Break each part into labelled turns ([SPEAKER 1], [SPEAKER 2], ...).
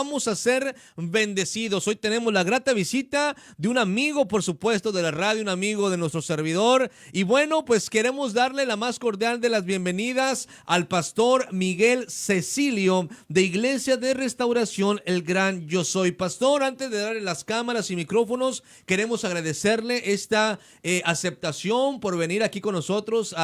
[SPEAKER 1] Vamos a ser bendecidos. Hoy tenemos la grata visita de un amigo, por supuesto, de la radio, un amigo de nuestro servidor. Y bueno, pues queremos darle la más cordial de las bienvenidas al pastor Miguel Cecilio de Iglesia de Restauración El Gran Yo Soy. Pastor, antes de darle las cámaras y micrófonos, queremos agradecerle esta aceptación por venir aquí con nosotros,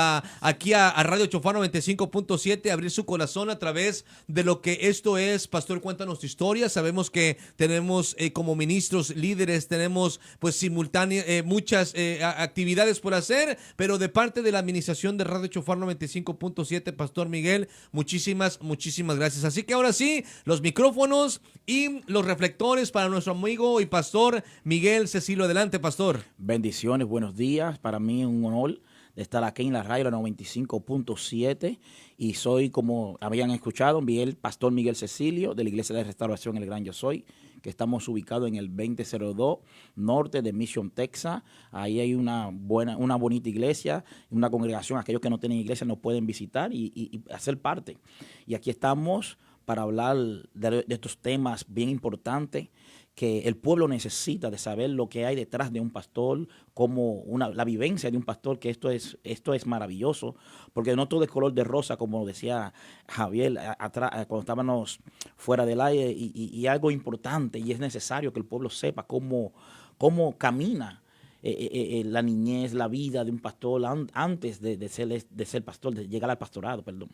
[SPEAKER 1] aquí a Radio Chofar 95.7, abrir su corazón a través de lo que esto es. Pastor, cuéntanos tu historia. Sabemos que tenemos como ministros, líderes, tenemos pues simultáneas muchas actividades por hacer, pero de parte de la administración de Radio Chofar 95.7, Pastor Miguel, muchísimas gracias. Así que ahora sí, los micrófonos y los reflectores para nuestro amigo y pastor Miguel Cecilio. Adelante, pastor.
[SPEAKER 2] Bendiciones, buenos días. Para mí es un honor de estar aquí en la radio, la 95.7, y soy, como habían escuchado, pastor Miguel Cecilio de la Iglesia de Restauración El Gran Yo Soy, que estamos ubicados en el 2002 norte de Mission, Texas. Ahí hay una bonita iglesia, una congregación. Aquellos que no tienen iglesia nos pueden visitar y hacer parte. Y aquí estamos para hablar de estos temas bien importantes que el pueblo necesita, de saber lo que hay detrás de un pastor, como la vivencia de un pastor, que esto es maravilloso, porque no todo es color de rosa, como decía Javier atrás, cuando estábamos fuera del aire, y algo importante, y es necesario que el pueblo sepa cómo camina la niñez, la vida de un pastor antes de ser pastor, de llegar al pastorado, perdón.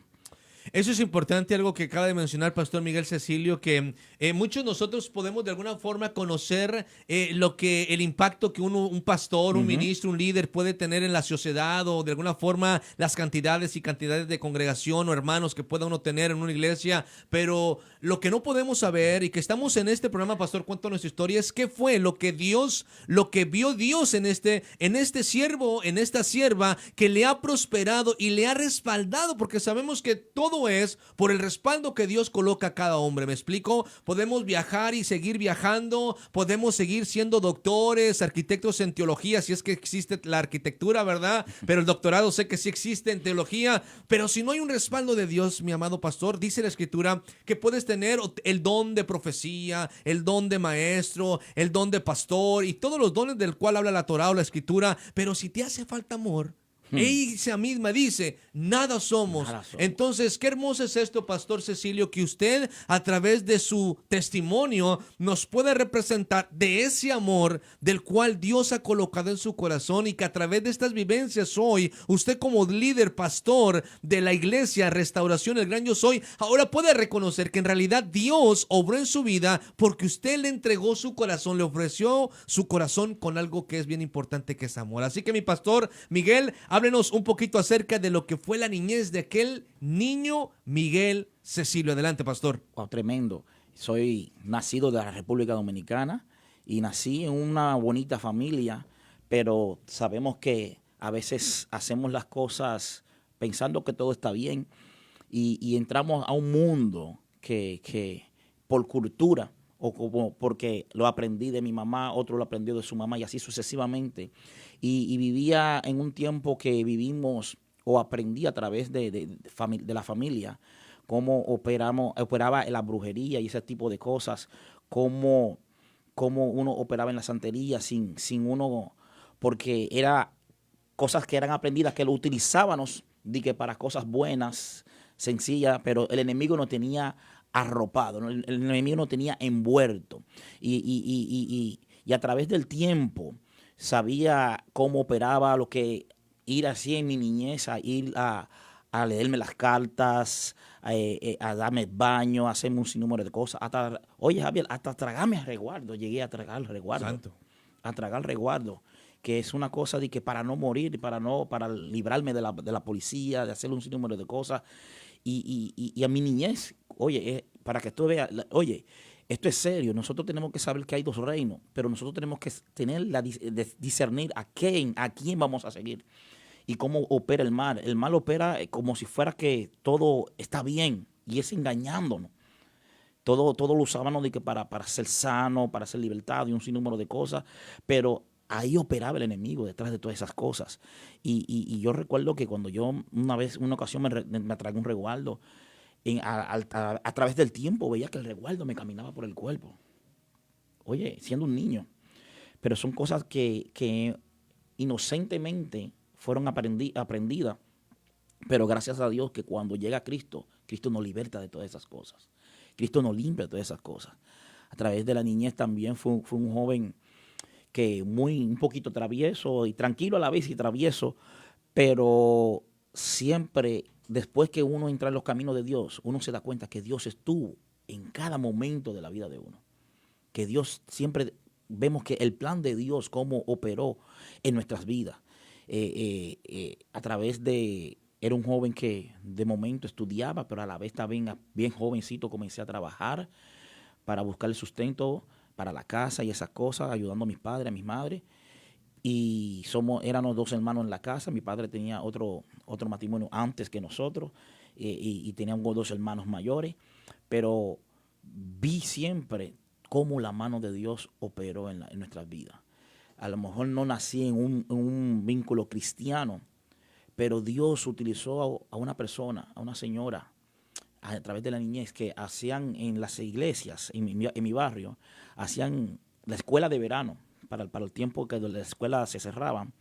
[SPEAKER 1] Eso es importante, algo que acaba de mencionar Pastor Miguel Cecilio, que muchos de nosotros podemos de alguna forma conocer el impacto que un pastor, un ministro, un líder puede tener en la sociedad, o de alguna forma las cantidades y cantidades de congregación o hermanos que pueda uno tener en una iglesia. Pero lo que no podemos saber, y que estamos en este programa, Pastor, cuenta nuestra historia, es qué fue lo que vio Dios en este siervo, en esta sierva, que le ha prosperado y le ha respaldado, porque sabemos que todo es por el respaldo que Dios coloca a cada hombre. ¿Me explico? Podemos viajar y seguir viajando, podemos seguir siendo doctores, arquitectos en teología, si es que existe la arquitectura, ¿verdad? Pero el doctorado sé que sí existe en teología, pero si no hay un respaldo de Dios, mi amado pastor, dice la Escritura que puedes tener el don de profecía, el don de maestro, el don de pastor y todos los dones del cual habla la Torá o la Escritura, pero si te hace falta amor, ella misma dice, nada somos. Entonces, qué hermoso es esto, Pastor Cecilio, que usted a través de su testimonio nos puede representar de ese amor del cual Dios ha colocado en su corazón, y que a través de estas vivencias hoy, usted como líder, pastor de la Iglesia Restauración El Gran Yo Soy, ahora puede reconocer que en realidad Dios obró en su vida porque usted le entregó su corazón, le ofreció su corazón con algo que es bien importante, que es amor. Así que mi pastor Miguel, háblenos un poquito acerca de lo que fue la niñez de aquel niño Miguel Cecilio. Adelante, pastor.
[SPEAKER 2] Wow, tremendo. Soy nacido de la República Dominicana y nací en una bonita familia, pero sabemos que a veces hacemos las cosas pensando que todo está bien, y entramos a un mundo que por cultura, o como porque lo aprendí de mi mamá, otro lo aprendió de su mamá, y así sucesivamente. Y vivía en un tiempo que vivimos, o aprendí a través de la familia, cómo operaba la brujería y ese tipo de cosas, cómo uno operaba en la santería sin uno, porque era cosas que eran aprendidas, que lo utilizábamos para cosas buenas, sencillas, pero el enemigo no tenía arropado, ¿no? El enemigo no tenía envuelto. Y a través del tiempo sabía cómo operaba, lo que ir así en mi niñez, a ir a leerme las cartas, a darme baño, a hacerme un sinnúmero de cosas. Oye, Javier, hasta tragarme a resguardo. Llegué a tragar resguardo.
[SPEAKER 1] Santo.
[SPEAKER 2] A tragar resguardo, que es una cosa de que para no morir, para librarme de la policía, de hacer un sinnúmero de cosas. Y a mi niñez, oye, para que tú veas, oye, esto es serio. Nosotros tenemos que saber que hay dos reinos, pero nosotros tenemos que discernir a quién vamos a seguir y cómo opera el mal. El mal opera como si fuera que todo está bien, y es engañándonos. Todo lo usábamos de que para ser sano, para ser libertad y un sinnúmero de cosas, pero ahí operaba el enemigo detrás de todas esas cosas. Y yo recuerdo que cuando yo una ocasión me tragué un resguardo, a través del tiempo veía que el resguardo me caminaba por el cuerpo. Oye, siendo un niño. Pero son cosas que inocentemente fueron aprendidas. Pero gracias a Dios que cuando llega Cristo, Cristo nos liberta de todas esas cosas. Cristo nos limpia de todas esas cosas. A través de la niñez también fue un joven que un poquito travieso y tranquilo a la vez y travieso, pero siempre después que uno entra en los caminos de Dios, uno se da cuenta que Dios estuvo en cada momento de la vida de uno. Que Dios siempre vemos que el plan de Dios, cómo operó en nuestras vidas, a través de, era un joven que de momento estudiaba, pero a la vez también bien jovencito comencé a trabajar para buscar el sustento para la casa y esas cosas, ayudando a mis padres, a mis madres. Y éramos 2 hermanos en la casa. Mi padre tenía otro matrimonio antes que nosotros, y teníamos 2 hermanos mayores, pero vi siempre cómo la mano de Dios operó en nuestras vidas. A lo mejor no nací en un vínculo cristiano, pero Dios utilizó a una persona, a una señora, a través de la niñez, que hacían en las iglesias, en mi barrio, hacían la escuela de verano, para el tiempo que las escuelas se cerraban.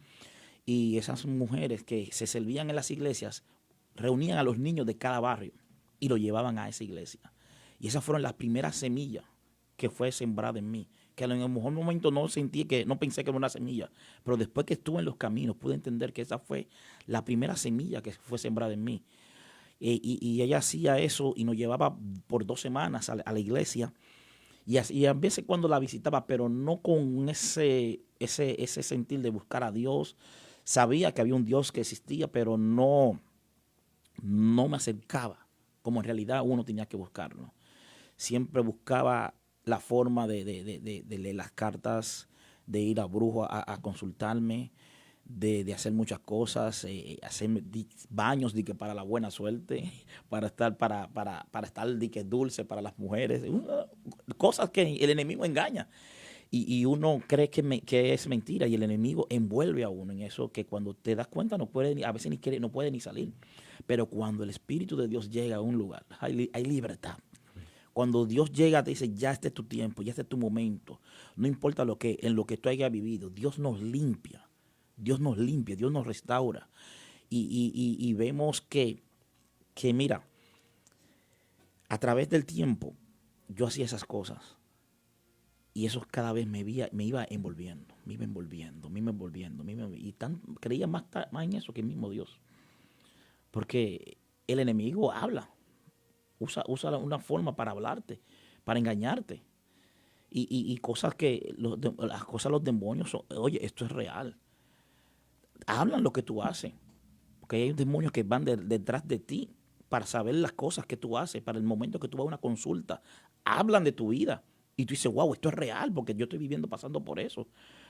[SPEAKER 2] Y esas mujeres que se servían en las iglesias reunían a los niños de cada barrio y lo llevaban a esa iglesia. Y esas fueron las primeras semillas que fue sembrada en mí. Que en el mejor momento no pensé que era una semilla, pero después que estuve en los caminos pude entender que esa fue la primera semilla que fue sembrada en mí. Y ella hacía eso y nos llevaba por 2 semanas a la iglesia. Y a veces cuando la visitaba, pero no con ese sentir de buscar a Dios. Sabía que había un Dios que existía, pero no me acercaba como en realidad uno tenía que buscarlo. Siempre buscaba la forma de leer las cartas, de ir a brujo a consultarme, de hacer muchas cosas, hacer baños para la buena suerte, para estar dulce para las mujeres, cosas que el enemigo engaña. Y uno cree que es mentira, y el enemigo envuelve a uno en eso, que cuando te das cuenta a veces no puede ni salir. Pero cuando el Espíritu de Dios llega a un lugar, hay libertad. Cuando Dios llega, te dice, ya este es tu tiempo, ya este es tu momento. No importa en lo que tú hayas vivido, Dios nos limpia. Dios nos restaura. Y vemos que mira, a través del tiempo, yo hacía esas cosas. Y eso cada vez me iba envolviendo. Y creía más en eso que el mismo Dios. Porque el enemigo habla. Usa una forma para hablarte, para engañarte. Y cosas las cosas de los demonios son, oye, esto es real. Hablan lo que tú haces. Porque hay demonios que van detrás de ti para saber las cosas que tú haces, para el momento que tú vas a una consulta. Hablan de tu vida. Y tú dices, wow, esto es real, porque yo estoy pasando por eso.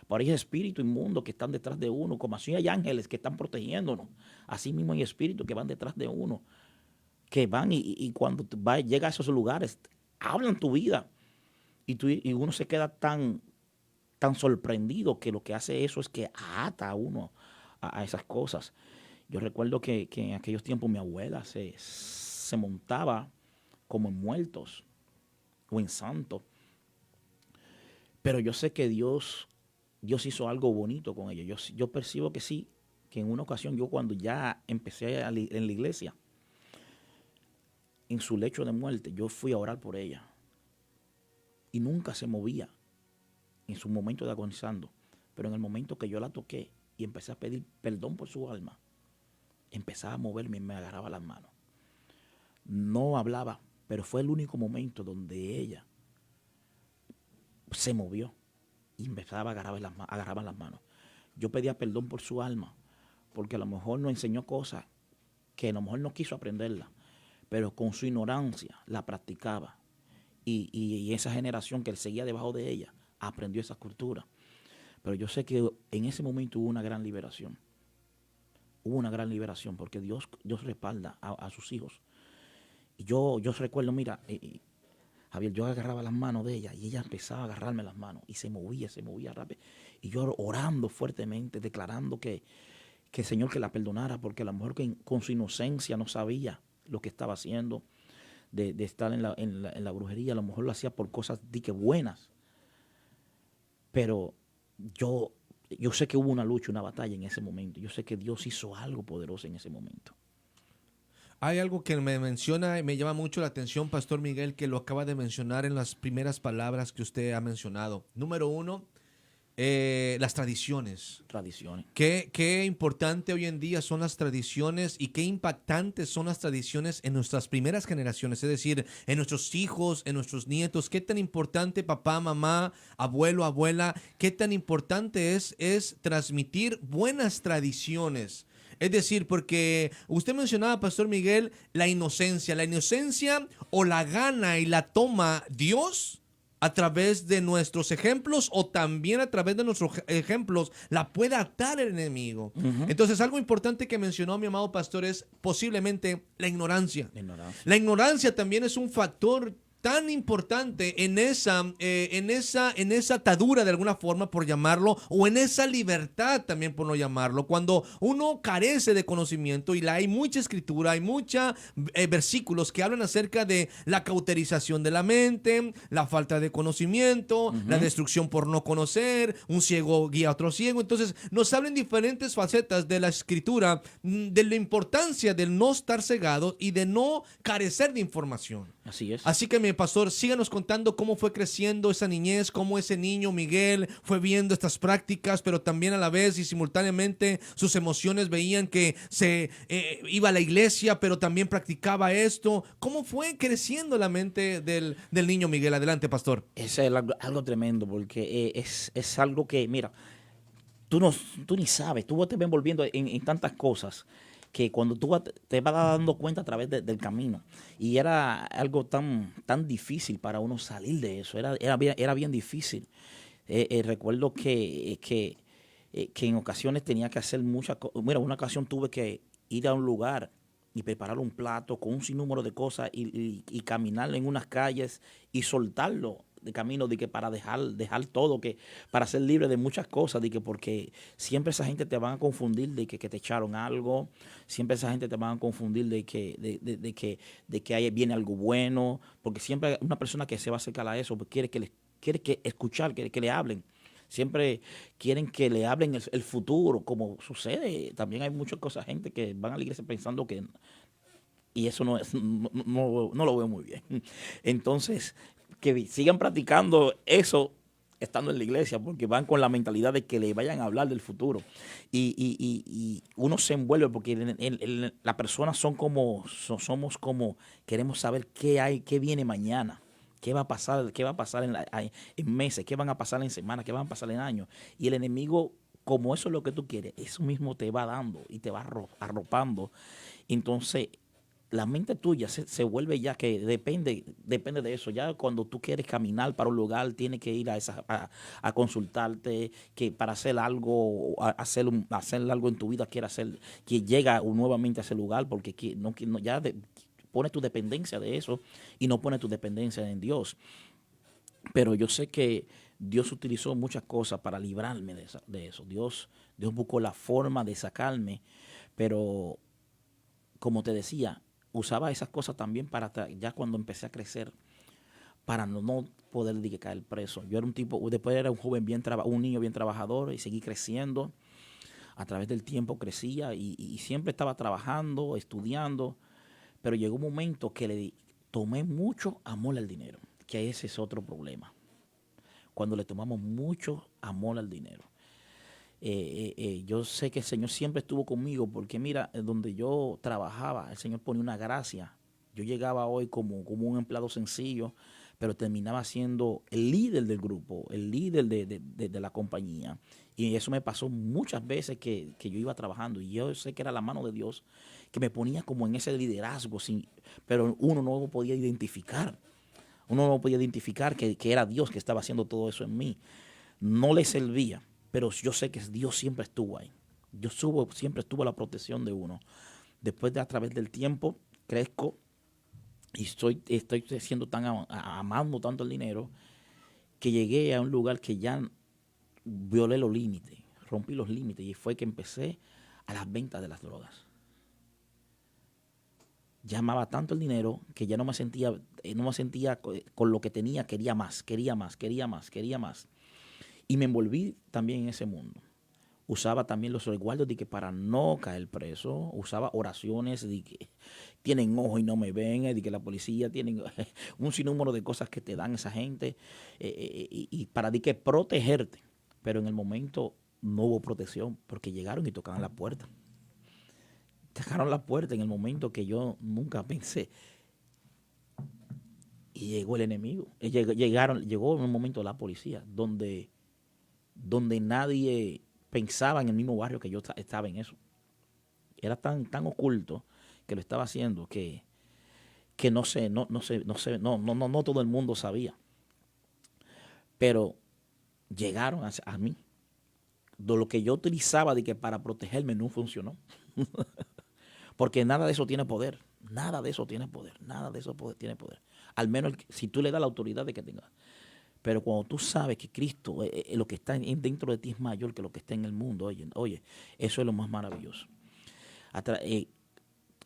[SPEAKER 2] Por ahí hay espíritus inmundos que están detrás de uno, como así hay ángeles que están protegiéndonos. Así mismo hay espíritus que van detrás de uno, que van y cuando llega a esos lugares, hablan tu vida. Y uno se queda tan sorprendido, que lo que hace eso es que ata a uno a esas cosas. Yo recuerdo que en aquellos tiempos mi abuela se montaba como en muertos o en santos. Pero yo sé que Dios hizo algo bonito con ella. Yo percibo que sí, que en una ocasión yo, cuando ya empecé en la iglesia, en su lecho de muerte, yo fui a orar por ella. Y nunca se movía en su momento de agonizando. Pero en el momento que yo la toqué y empecé a pedir perdón por su alma, empezaba a moverme y me agarraba las manos. No hablaba, pero fue el único momento donde ella se movió y empezaba a agarrar las manos. Yo pedía perdón por su alma, porque a lo mejor nos enseñó cosas que a lo mejor no quiso aprenderla, pero con su ignorancia la practicaba. Y esa generación que él seguía debajo de ella aprendió esa cultura. Pero yo sé que en ese momento hubo una gran liberación. Hubo una gran liberación, porque Dios respalda a sus hijos. Y yo recuerdo, mira, Javier, yo agarraba las manos de ella y ella empezaba a agarrarme las manos y se movía rápido. Y yo orando fuertemente, declarando que el Señor que la perdonara, porque a lo mejor con su inocencia no sabía lo que estaba haciendo. de estar en la brujería. A lo mejor lo hacía por cosas buenas. Pero yo sé que hubo una lucha, una batalla en ese momento. Yo sé que Dios hizo algo poderoso en ese momento.
[SPEAKER 1] Hay algo que me menciona y me llama mucho la atención, Pastor Miguel, que lo acaba de mencionar en las primeras palabras que usted ha mencionado. Número uno, las tradiciones.
[SPEAKER 2] Tradiciones.
[SPEAKER 1] Qué importante hoy en día son las tradiciones y qué impactantes son las tradiciones en nuestras primeras generaciones, es decir, en nuestros hijos, en nuestros nietos. Qué tan importante papá, mamá, abuelo, abuela, qué tan importante es transmitir buenas tradiciones. Es decir, porque usted mencionaba, Pastor Miguel, la inocencia. La inocencia o la gana y la toma Dios a través de nuestros ejemplos o también a través de nuestros ejemplos la puede atar el enemigo.
[SPEAKER 2] Uh-huh.
[SPEAKER 1] Entonces, algo importante que mencionó mi amado pastor es posiblemente la ignorancia.
[SPEAKER 2] La ignorancia.
[SPEAKER 1] La ignorancia también es un factor tan importante en esa atadura de alguna forma, por llamarlo, o en esa libertad también, por no llamarlo, cuando uno carece de conocimiento y hay mucha escritura, hay muchos versículos que hablan acerca de la cauterización de la mente, la falta de conocimiento,
[SPEAKER 2] Uh-huh.
[SPEAKER 1] la destrucción por no conocer, un ciego guía a otro ciego. Entonces nos hablan diferentes facetas de la escritura, de la importancia del no estar cegado y de no carecer de información.
[SPEAKER 2] Así es.
[SPEAKER 1] Así que, mi pastor, síganos contando cómo fue creciendo esa niñez, cómo ese niño Miguel fue viendo estas prácticas, pero también a la vez y simultáneamente sus emociones veían que se iba a la iglesia, pero también practicaba esto. ¿Cómo fue creciendo la mente del niño Miguel? Adelante, pastor.
[SPEAKER 2] Es algo tremendo, porque es algo que, mira, tú ni sabes, tú te ves envolviendo en tantas cosas que cuando tú te vas dando cuenta a través del camino. Y era algo tan difícil para uno salir de eso, era bien difícil. Recuerdo que en ocasiones tenía que hacer muchas cosas. Mira, una ocasión tuve que ir a un lugar y preparar un plato con un sinnúmero de cosas y caminar en unas calles y soltarlo de camino, de que para dejar todo, que para ser libre de muchas cosas, de que porque siempre esa gente te van a confundir de que te echaron algo, siempre esa gente te van a confundir de que ahí viene algo bueno, porque siempre una persona que se va a acercar a eso pues quiere que escuchar, quiere que le hablen. Siempre quieren que le hablen el futuro, como sucede. También hay muchas cosas, gente que van a la iglesia pensando que... Y eso no lo veo muy bien. Entonces, que sigan practicando eso estando en la iglesia, porque van con la mentalidad de que le vayan a hablar del futuro. Y uno se envuelve porque las personas somos como, queremos saber qué viene mañana. ¿Qué va a pasar en meses? ¿Qué van a pasar en semanas? ¿Qué van a pasar en años? Y el enemigo, como eso es lo que tú quieres, eso mismo te va dando y te va arropando. Entonces, la mente tuya se vuelve ya que depende de eso. Ya cuando tú quieres caminar para un lugar, tienes que ir a consultarte, que para hacer algo, hacer algo en tu vida, que llega nuevamente a ese lugar, porque pone tu dependencia de eso y no pone tu dependencia en Dios. Pero yo sé que Dios utilizó muchas cosas para librarme de eso. Dios buscó la forma de sacarme, pero como te decía, usaba esas cosas también para ya cuando empecé a crecer, para no poder caer preso. Yo era un tipo, después era un niño bien trabajador y seguí creciendo. A través del tiempo crecía y siempre estaba trabajando, estudiando. Pero llegó un momento que le tomé mucho amor al dinero, que ese es otro problema. Cuando le tomamos mucho amor al dinero. Yo sé que el Señor siempre estuvo conmigo, porque mira, donde yo trabajaba, el Señor ponía una gracia. Yo llegaba hoy como un empleado sencillo, pero terminaba siendo el líder del grupo, el líder de la compañía. Y eso me pasó muchas veces que yo iba trabajando, y yo sé que era la mano de Dios que me ponía como en ese liderazgo, pero uno no lo podía identificar. Uno no podía identificar que era Dios que estaba haciendo todo eso en mí. No le servía, pero yo sé que Dios siempre estuvo ahí. Siempre estuvo a la protección de uno. Después a través del tiempo, crezco y estoy siendo amando tanto el dinero, que llegué a un lugar que ya violé los límites, rompí los límites, y fue que empecé a las ventas de las drogas. llamaba tanto el dinero que ya no me sentía con lo que tenía, quería más, quería más, quería más, quería más. Y me envolví también en ese mundo. Usaba también los resguardos de que para no caer preso, usaba oraciones de que tienen ojo y no me ven, de que la policía tiene un sinnúmero de cosas que te dan esa gente, y para de que protegerte. Pero en el momento no hubo protección porque llegaron y tocaron la puerta. Tocaron la puerta en el momento que yo nunca pensé. Y llegó el enemigo. Llegó en un momento la policía, donde nadie pensaba en el mismo barrio que yo estaba en eso. Era tan oculto que lo estaba haciendo que no sé, no todo el mundo sabía. Pero llegaron a mí. De lo que yo utilizaba de que para protegerme no funcionó. Porque nada de eso tiene poder. Nada de eso tiene poder. Nada de eso tiene poder. Al menos si tú le das la autoridad de que tenga. Pero cuando tú sabes que Cristo, lo que está dentro de ti es mayor que lo que está en el mundo, oye, eso es lo más maravilloso.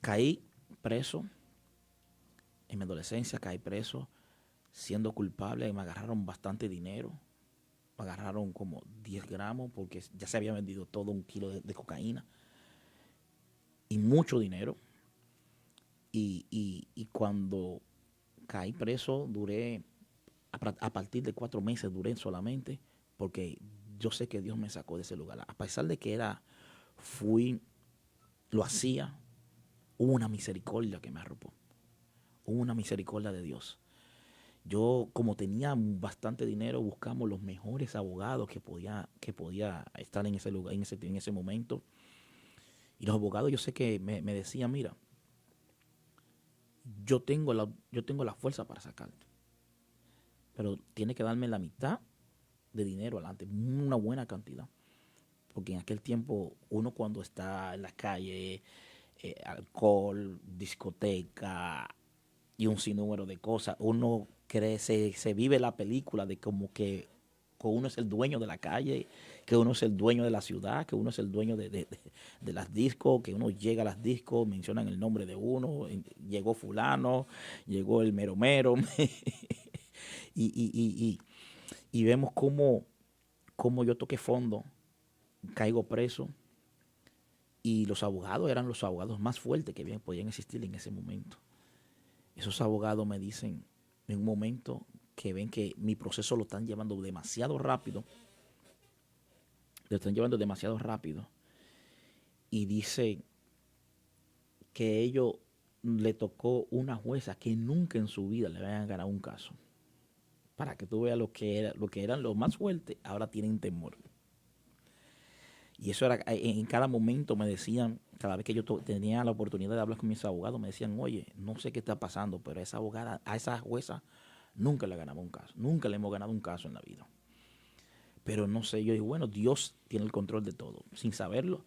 [SPEAKER 2] Caí preso en mi adolescencia, caí preso siendo culpable. Me agarraron bastante dinero. Me agarraron como 10 gramos porque ya se había vendido todo 1 kilo de cocaína. Y mucho dinero. Y cuando caí preso, duré, a partir de 4 meses duré solamente, porque yo sé que Dios me sacó de ese lugar. A pesar de que lo hacía, hubo una misericordia que me arropó. Hubo una misericordia de Dios. Yo, como tenía bastante dinero, buscamos los mejores abogados que podía estar en ese lugar, en ese momento. Y los abogados, yo sé que me decían, mira, yo tengo la fuerza para sacarte, pero tiene que darme la mitad de dinero adelante, una buena cantidad. Porque en aquel tiempo, uno cuando está en la calle, alcohol, discoteca y un sinnúmero de cosas, uno cree, se vive la película de como que uno es el dueño de la calle, que uno es el dueño de la ciudad, que uno es el dueño de las discos, que uno llega a las discos, mencionan el nombre de uno, llegó fulano, llegó el mero mero, y, y, y, y, y vemos cómo yo toqué fondo, caigo preso, y los abogados eran los abogados más fuertes que bien podían existir en ese momento. Esos abogados me dicen en un momento que ven que mi proceso lo están llevando demasiado rápido, y dice que ellos le tocó una jueza que nunca en su vida le habían ganado un caso. Para que tú veas lo que eran los más fuertes, ahora tienen temor. Y eso era, en cada momento me decían, cada vez que yo tenía la oportunidad de hablar con mis abogados, me decían, oye, no sé qué está pasando, pero a esa jueza nunca le ganamos un caso, nunca le hemos ganado un caso en la vida. Pero no sé, yo digo, bueno, Dios tiene el control de todo. Sin saberlo,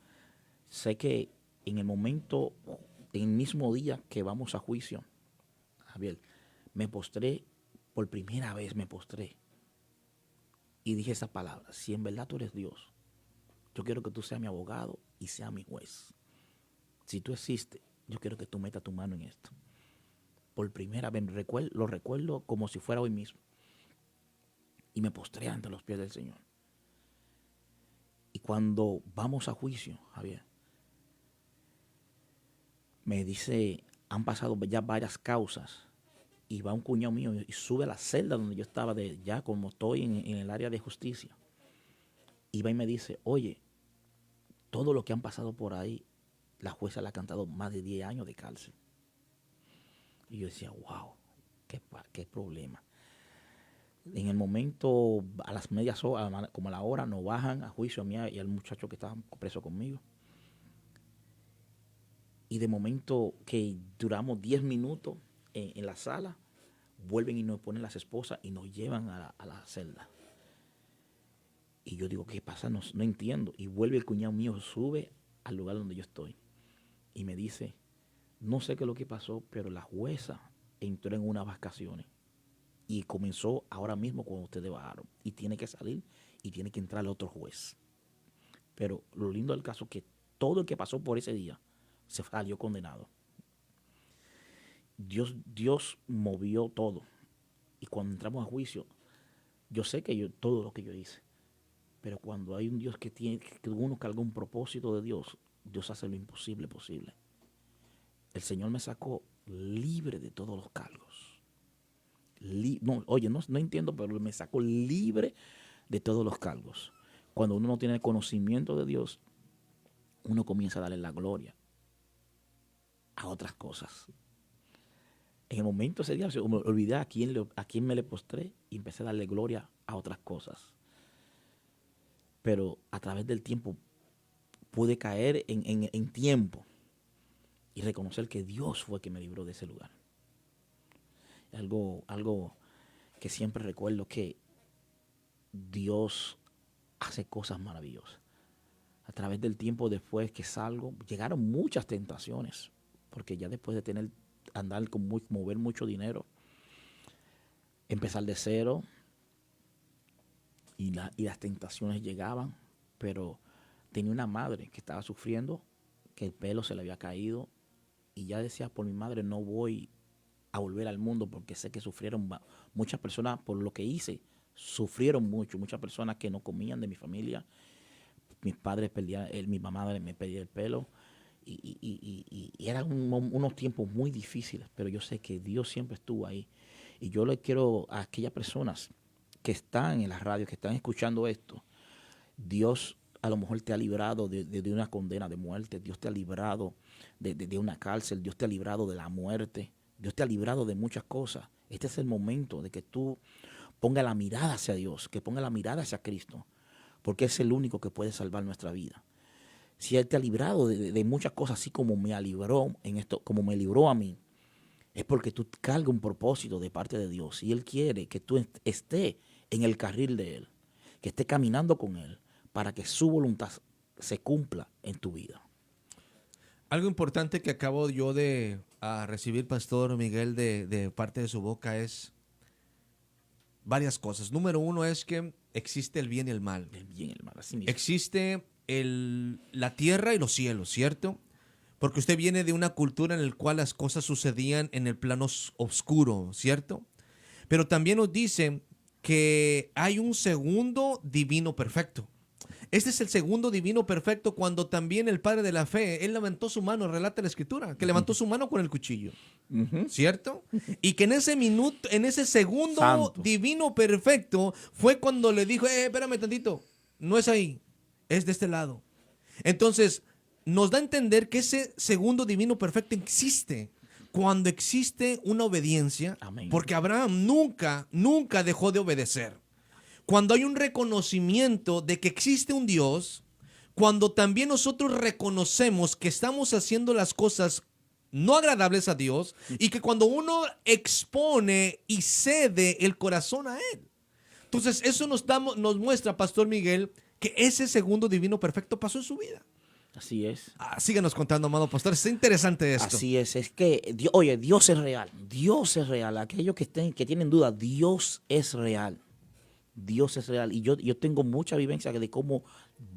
[SPEAKER 2] sé que en el momento, en el mismo día que vamos a juicio, Javier, me postré, por primera vez me postré, y dije esa palabra: si en verdad tú eres Dios, yo quiero que tú seas mi abogado y seas mi juez. Si tú existes, yo quiero que tú metas tu mano en esto. Por primera vez, lo recuerdo como si fuera hoy mismo. Y me postré ante los pies del Señor. Y cuando vamos a juicio, Javier, me dice, han pasado ya varias causas, y va un cuñado mío y sube a la celda donde yo estaba, ya como estoy en el área de justicia. Y va y me dice, oye, todo lo que han pasado por ahí, la jueza le ha cantado más de 10 años de cárcel. Y yo decía, wow, qué problema. En el momento, a las medias horas, como a la hora, nos bajan a juicio a mí y al muchacho que estaba preso conmigo. Y de momento que duramos 10 minutos en la sala, vuelven y nos ponen las esposas y nos llevan a la celda. Y yo digo, ¿qué pasa? No entiendo. Y vuelve el cuñado mío, sube al lugar donde yo estoy y me dice, no sé qué es lo que pasó, pero la jueza entró en unas vacaciones y comenzó ahora mismo cuando ustedes bajaron, y tiene que salir y tiene que entrar el otro juez. Pero lo lindo del caso es que todo el que pasó por ese día se salió condenado. Dios movió todo. Y cuando entramos a juicio, yo sé que todo lo que yo hice. Pero cuando hay un Dios que uno carga un propósito de Dios, Dios hace lo imposible posible. El Señor me sacó libre de todos los cargos. No, oye, no entiendo, pero me sacó libre de todos los cargos. Cuando uno no tiene el conocimiento de Dios, uno comienza a darle la gloria a otras cosas. En el momento ese día me olvidé a quién me le postré y empecé a darle gloria a otras cosas. Pero a través del tiempo pude caer en tiempo y reconocer que Dios fue el que me libró de ese lugar. Algo que siempre recuerdo, que Dios hace cosas maravillosas. A través del tiempo, después que salgo, llegaron muchas tentaciones, porque ya después de mover mucho dinero, empezar de cero, y las tentaciones llegaban, pero tenía una madre que estaba sufriendo, que el pelo se le había caído, y ya decía, por mi madre no voy a volver al mundo, porque sé que sufrieron muchas personas por lo que hice, sufrieron mucho, muchas personas que no comían de mi familia. Mis padres mi mamá me perdía el pelo, y eran unos tiempos muy difíciles, pero yo sé que Dios siempre estuvo ahí. Y yo le quiero a aquellas personas que están en la radio, que están escuchando esto, Dios a lo mejor te ha librado de una condena de muerte, Dios te ha librado de una cárcel, Dios te ha librado de la muerte, Dios te ha librado de muchas cosas. Este es el momento de que tú pongas la mirada hacia Dios, que pongas la mirada hacia Cristo, porque es el único que puede salvar nuestra vida. Si Él te ha librado de muchas cosas, así como me libró como me libró a mí, es porque tú cargas un propósito de parte de Dios, y Él quiere que tú estés en el carril de Él, que estés caminando con Él, para que su voluntad se cumpla en tu vida.
[SPEAKER 1] Algo importante que acabo yo de recibir, Pastor Miguel, de parte de su boca, es varias cosas. Número uno es que existe el bien y el mal.
[SPEAKER 2] El bien y el mal, así mismo.
[SPEAKER 1] Existe la tierra y los cielos, ¿cierto? Porque usted viene de una cultura en la cual las cosas sucedían en el plano oscuro, ¿cierto? Pero también nos dice que hay un segundo divino perfecto. Este es el segundo divino perfecto, cuando también el padre de la fe, él levantó su mano, relata la escritura, que levantó su mano con el cuchillo, ¿cierto? Y que en ese minuto, en ese segundo
[SPEAKER 2] Santo.
[SPEAKER 1] divino perfecto, fue cuando le dijo, espérame tantito, no es ahí, es de este lado. Entonces, nos da a entender que ese segundo divino perfecto existe cuando existe una obediencia.
[SPEAKER 2] Amén.
[SPEAKER 1] Porque Abraham nunca dejó de obedecer. Cuando hay un reconocimiento de que existe un Dios, cuando también nosotros reconocemos que estamos haciendo las cosas no agradables a Dios, y que cuando uno expone y cede el corazón a Él. Entonces eso nos muestra, Pastor Miguel, que ese segundo divino perfecto pasó en su vida.
[SPEAKER 2] Así es.
[SPEAKER 1] Síganos contando, amado pastor. Es interesante esto.
[SPEAKER 2] Así es que, oye, Dios es real. Dios es real. Aquellos que tienen duda, Dios es real. Dios es real. Y yo tengo mucha vivencia de cómo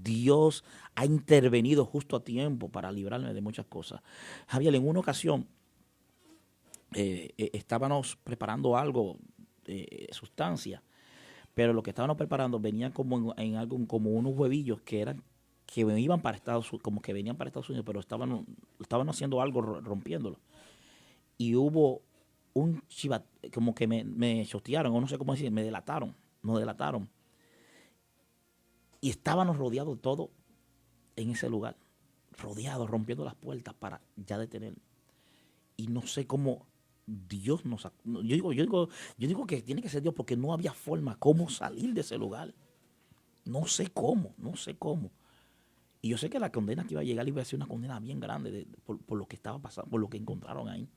[SPEAKER 2] Dios ha intervenido justo a tiempo para librarme de muchas cosas. Javier, en una ocasión estábamos preparando algo, sustancia, pero lo que estábamos preparando venía como en algo, como unos huevillos que iban para Estados Unidos, como que venían para Estados Unidos, pero estaban haciendo algo, rompiéndolo. Y hubo un chivat, como que me chotearon, o no sé cómo decir, nos delataron. Y estábamos rodeados todo en ese lugar, rodeados, rompiendo las puertas para ya detener. Y no sé cómo Dios nos sacó. Yo digo que tiene que ser Dios, porque no había forma cómo salir de ese lugar. No sé cómo. Y yo sé que la condena que iba a llegar iba a ser una condena bien grande por lo que estaba pasando, por lo que encontraron ahí.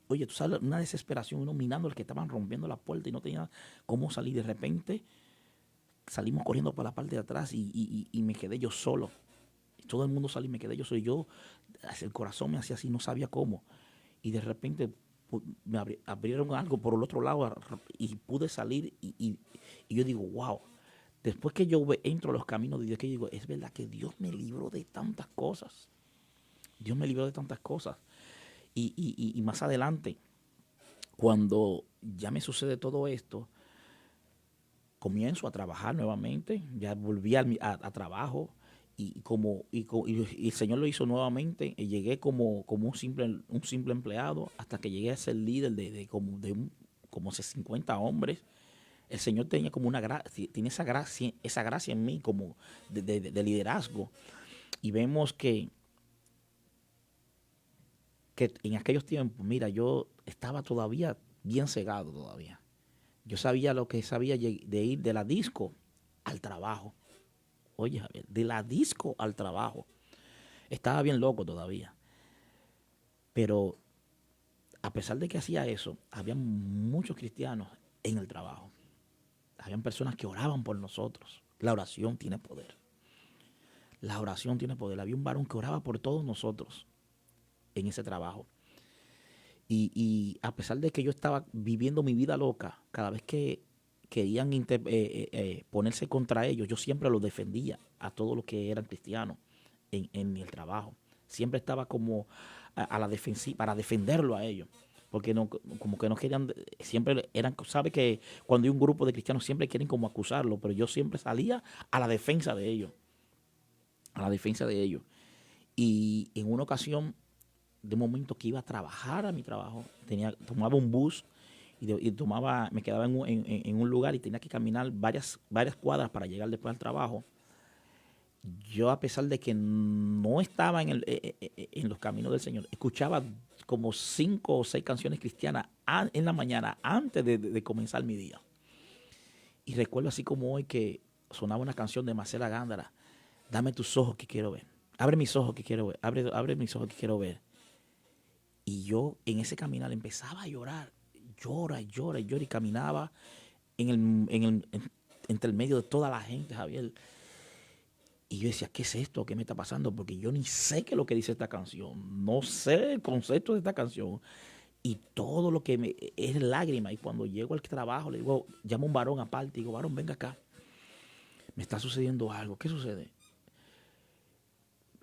[SPEAKER 2] Oye, tú sabes, una desesperación, uno mirando al que estaban rompiendo la puerta y no tenía cómo salir. De repente salimos corriendo para la parte de atrás y me quedé yo solo. Todo el mundo salió y me quedé yo solo. Yo, el corazón me hacía así, no sabía cómo. Y de repente me abrieron algo por el otro lado y pude salir. Y yo digo, wow. Después que yo entro a los caminos de Dios, que yo digo, es verdad que Dios me libró de tantas cosas. Dios me libró de tantas cosas. Y más adelante, cuando ya me sucede todo esto, comienzo a trabajar nuevamente, ya volví a trabajo y el Señor lo hizo nuevamente. Y llegué como un simple empleado hasta que llegué a ser líder como 50 hombres. El Señor tenía como tiene esa gracia en mí como de liderazgo. Y vemos que en aquellos tiempos, mira, yo estaba todavía bien cegado todavía. Yo sabía lo que sabía de ir de la disco al trabajo. Oye, Javier, de la disco al trabajo. Estaba bien loco todavía. Pero a pesar de que hacía eso, había muchos cristianos en el trabajo. Habían personas que oraban por nosotros. La oración tiene poder. La oración tiene poder. Había un varón que oraba por todos nosotros en ese trabajo. Y a pesar de que yo estaba viviendo mi vida loca, cada vez que querían ponerse contra ellos, yo siempre los defendía a todos los que eran cristianos en el trabajo. Siempre estaba como a la defensiva para defenderlo a ellos. Porque no, como que no querían, siempre eran, sabe que cuando hay un grupo de cristianos siempre quieren como acusarlo, pero yo siempre salía a la defensa de ellos. A la defensa de ellos. Y en una ocasión, de momento que iba a trabajar a mi trabajo, tomaba un bus me quedaba en un lugar y tenía que caminar varias cuadras para llegar después al trabajo. Yo, a pesar de que no estaba en los caminos del Señor, escuchaba como 5 o 6 canciones cristianas en la mañana antes de comenzar mi día. Y recuerdo así como hoy que sonaba una canción de Marcela Gándara: dame tus ojos que quiero ver, abre mis ojos que quiero ver, abre mis ojos que quiero ver. Y yo en ese caminar empezaba a llorar, llora, y caminaba entre el medio de toda la gente, Javier. Y yo decía, ¿qué es esto? ¿Qué me está pasando? Porque yo ni sé qué es lo que dice esta canción. No sé el concepto de esta canción. Y todo lo que es lágrima. Y cuando llego al trabajo, le digo, llamo a un varón aparte. Digo, varón, venga acá. Me está sucediendo algo. ¿Qué sucede?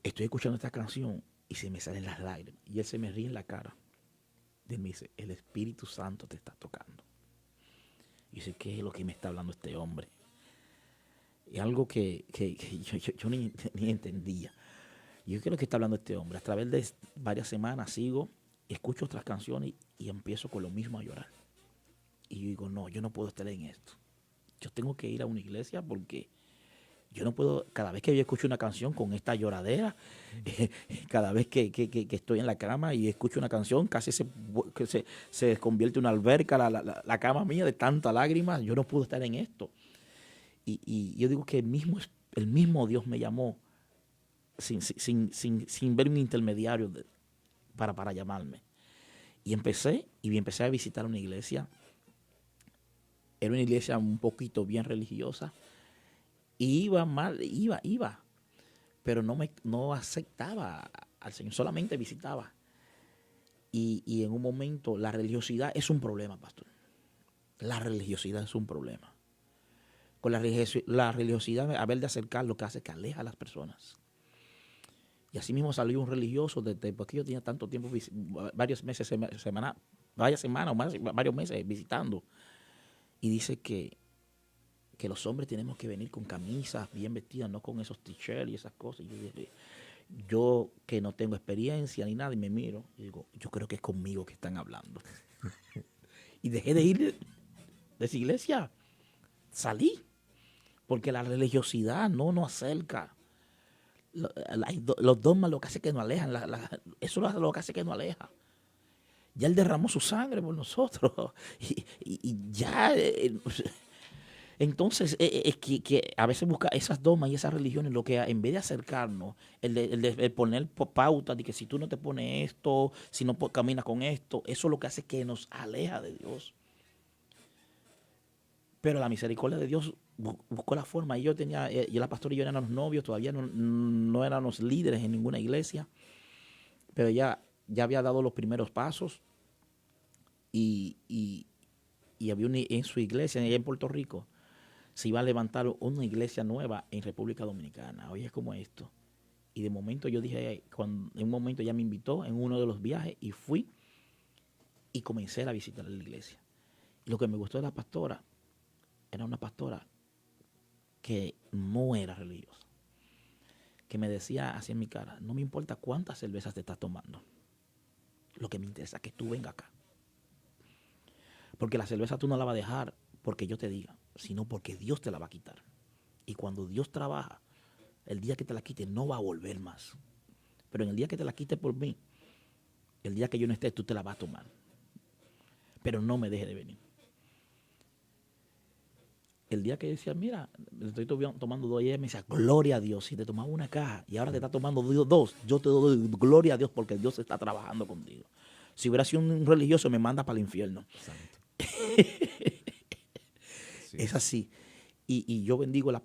[SPEAKER 2] Estoy escuchando esta canción y se me salen las lágrimas. Y él se me ríe en la cara. Y me dice, el Espíritu Santo te está tocando. Y dice, ¿qué es lo que me está hablando este hombre? Y algo que yo ni entendía. Y yo, ¿qué es lo que está hablando este hombre? A través de varias semanas sigo, escucho otras canciones y empiezo con lo mismo a llorar. Y yo digo, no, yo no puedo estar en esto. Yo tengo que ir a una iglesia porque yo no puedo, cada vez que yo escucho una canción con esta lloradera, cada vez que estoy en la cama y escucho una canción, casi se convierte en una alberca la cama mía de tanta lágrimas. Yo no puedo estar en esto. Y yo digo que el mismo Dios me llamó sin ver un intermediario para llamarme. Y empecé a visitar una iglesia. Era una iglesia un poquito bien religiosa. Y iba. Pero no aceptaba al Señor, solamente visitaba. Y en un momento, la religiosidad es un problema, pastor. La religiosidad es un problema. Con la religiosidad, a ver de acercar, lo que hace es que aleja a las personas. Y así mismo salió un religioso después que yo tenía tanto tiempo, varios meses, varias semanas o más, varios meses visitando. Y dice que los hombres tenemos que venir con camisas bien vestidas, no con esos t-shirts y esas cosas. Y yo dije, yo que no tengo experiencia ni nada, y me miro y digo, yo creo que es conmigo que están hablando. Y dejé de ir de esa iglesia. Salí. Porque la religiosidad no nos acerca. Los dogmas lo que hace que nos alejan. Eso es lo que hace que nos aleja. Ya Él derramó su sangre por nosotros. Y ya. Entonces, es que a veces busca esas dogmas y esas religiones, lo que en vez de acercarnos, el poner pautas de que si tú no te pones esto, si no caminas con esto, eso es lo que hace que nos aleja de Dios. Pero la misericordia de Dios buscó la forma. Y yo la pastora y yo éramos novios, todavía no éramos líderes en ninguna iglesia, pero ya había dado los primeros pasos y había en su iglesia, allá en Puerto Rico, se iba a levantar una iglesia nueva en República Dominicana. Oye, es como esto. Y de momento yo dije, en un momento ella me invitó en uno de los viajes y fui y comencé a visitar la iglesia. Y lo que me gustó de la pastora, era una pastora que no era religiosa, que me decía así en mi cara, no me importa cuántas cervezas te estás tomando, lo que me interesa es que tú vengas acá. Porque la cerveza tú no la vas a dejar porque yo te diga, sino porque Dios te la va a quitar. Y cuando Dios trabaja, el día que te la quite no va a volver más. Pero en el día que te la quite por mí, el día que yo no esté, tú te la vas a tomar. Pero no me deje de venir. El día que decía, mira, estoy tomando dos, y ella me decía, gloria a Dios, si te tomaba una caja y ahora te está tomando dos, yo te doy gloria a Dios porque Dios está trabajando contigo. Si hubiera sido un religioso, me manda para el infierno.
[SPEAKER 1] Santo.
[SPEAKER 2] Es así. Y yo bendigo a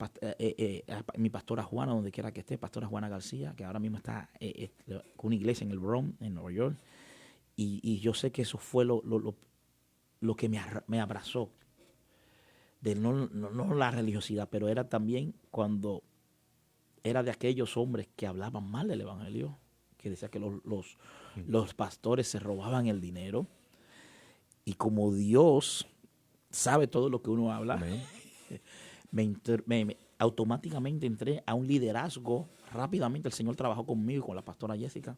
[SPEAKER 2] mi pastora Juana, donde quiera que esté, pastora Juana García, que ahora mismo está con una iglesia en el Bronx, en Nueva York. Y yo sé que eso fue lo que me abrazó. De no la religiosidad, pero era también cuando era de aquellos hombres que hablaban mal del evangelio, que decía que los pastores se robaban el dinero. Y como Dios sabe todo lo que uno habla, automáticamente entré a un liderazgo. Rápidamente el Señor trabajó conmigo y con la pastora Jessica.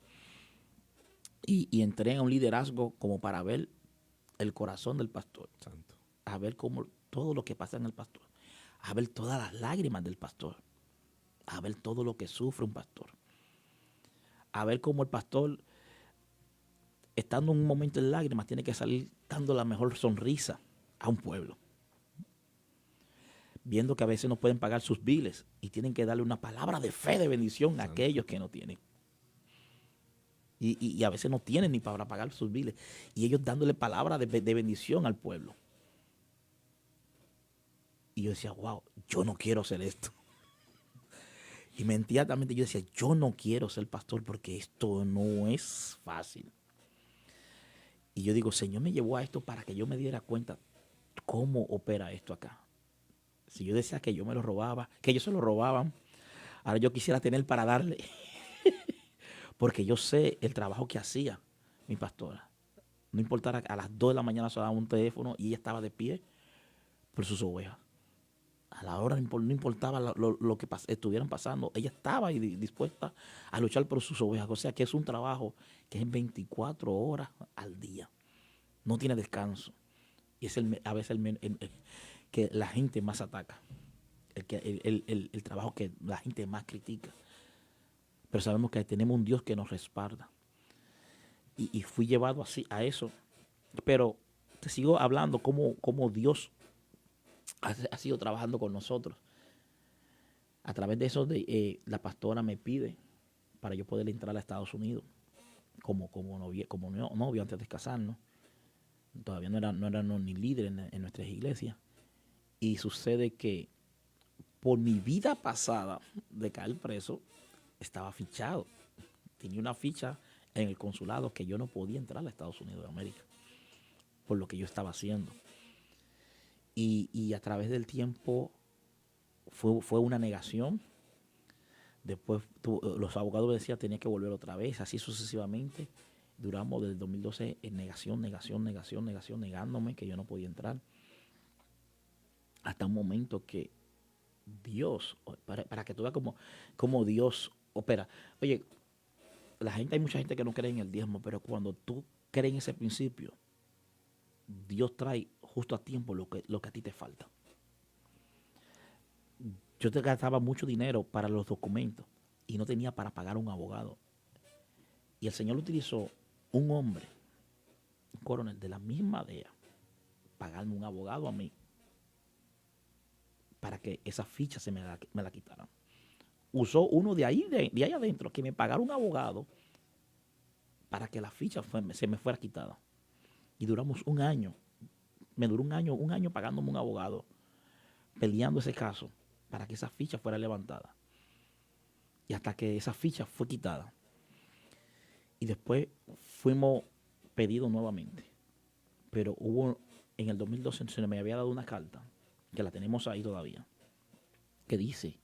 [SPEAKER 2] Y entré a un liderazgo como para ver el corazón del pastor.
[SPEAKER 1] Santo.
[SPEAKER 2] A ver cómo todo lo que pasa en el pastor. A ver todas las lágrimas del pastor. A ver todo lo que sufre un pastor. A ver cómo el pastor, estando en un momento de lágrimas, tiene que salir dando la mejor sonrisa a un pueblo. Viendo que a veces no pueden pagar sus biles y tienen que darle una palabra de fe, de bendición a aquellos que no tienen. Y a veces no tienen ni para pagar sus biles. Y ellos dándole palabra de bendición al pueblo. Y yo decía, wow, yo no quiero hacer esto. Y inmediatamente yo decía, yo no quiero ser pastor porque esto no es fácil. Y yo digo, Señor me llevó a esto para que yo me diera cuenta cómo opera esto acá. Si yo decía que yo me lo robaba, que ellos se lo robaban, ahora yo quisiera tener para darle. Porque yo sé el trabajo que hacía mi pastora. No importara, a las 2 de la mañana sonaba un teléfono y ella estaba de pie por sus ovejas. A la hora no importaba lo que estuvieran pasando, ella estaba dispuesta a luchar por sus ovejas. O sea que es un trabajo que es 24 horas al día. No tiene descanso. Y es a veces que la gente más ataca. El trabajo que la gente más critica. Pero sabemos que tenemos un Dios que nos respalda. Y fui llevado así a eso. Pero te sigo hablando cómo Dios ha sido trabajando con nosotros. A través de eso, la pastora me pide para yo poder entrar a Estados Unidos como novio antes de casarnos. Todavía no éramos ni líderes en nuestras iglesias. Y sucede que por mi vida pasada de caer preso, estaba fichado. Tenía una ficha en el consulado que yo no podía entrar a Estados Unidos de América por lo que yo estaba haciendo. Y a través del tiempo fue una negación. Después los abogados decían que tenía que volver otra vez, así sucesivamente. Duramos desde el 2012 en negación, negándome que yo no podía entrar. Hasta un momento que Dios, para que tú veas cómo Dios opera. Oye, hay mucha gente que no cree en el diezmo, pero cuando tú crees en ese principio, Dios trae justo a tiempo lo que a ti te falta. Yo te gastaba mucho dinero para los documentos y no tenía para pagar un abogado. Y el Señor utilizó un hombre, un coronel de la misma DEA, pagarme un abogado a mí para que esa ficha me la quitaran. Usó uno de ahí adentro que me pagara un abogado para que la ficha se me fuera quitada. Y duramos un año. Me duró un año pagándome un abogado, peleando ese caso para que esa ficha fuera levantada. Y hasta que esa ficha fue quitada. Y después fuimos pedidos nuevamente. Pero en el 2012 se me había dado una carta, que la tenemos ahí todavía, que dice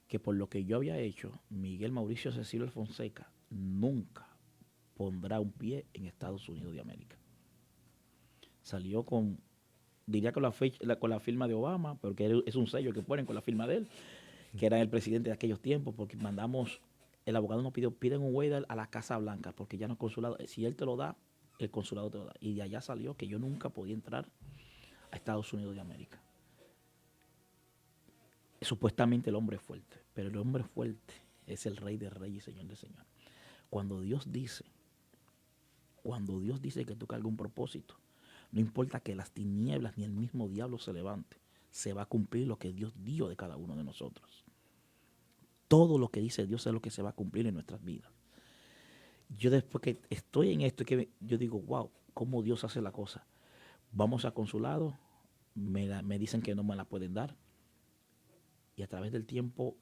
[SPEAKER 2] que por lo que yo había hecho, Miguel Mauricio Cecilio Fonseca nunca pondrá un pie en Estados Unidos de América. Salió con, diría con con la firma de Obama, porque es un sello que ponen con la firma de él, que era el presidente de aquellos tiempos, porque mandamos, el abogado nos pidió, piden un waiver a la Casa Blanca, porque ya no es consulado, si él te lo da, el consulado te lo da. Y de allá salió que yo nunca podía entrar a Estados Unidos de América. Supuestamente el hombre es fuerte, pero el hombre fuerte es el rey de reyes y señor de señor. Cuando Dios dice que tú cargas un propósito, no importa que las tinieblas ni el mismo diablo se levante, se va a cumplir lo que Dios dijo de cada uno de nosotros. Todo lo que dice Dios es lo que se va a cumplir en nuestras vidas. Yo después que estoy en esto, yo digo, wow, cómo Dios hace la cosa. Vamos al consulado, me dicen que no me la pueden dar. Y a través del tiempo,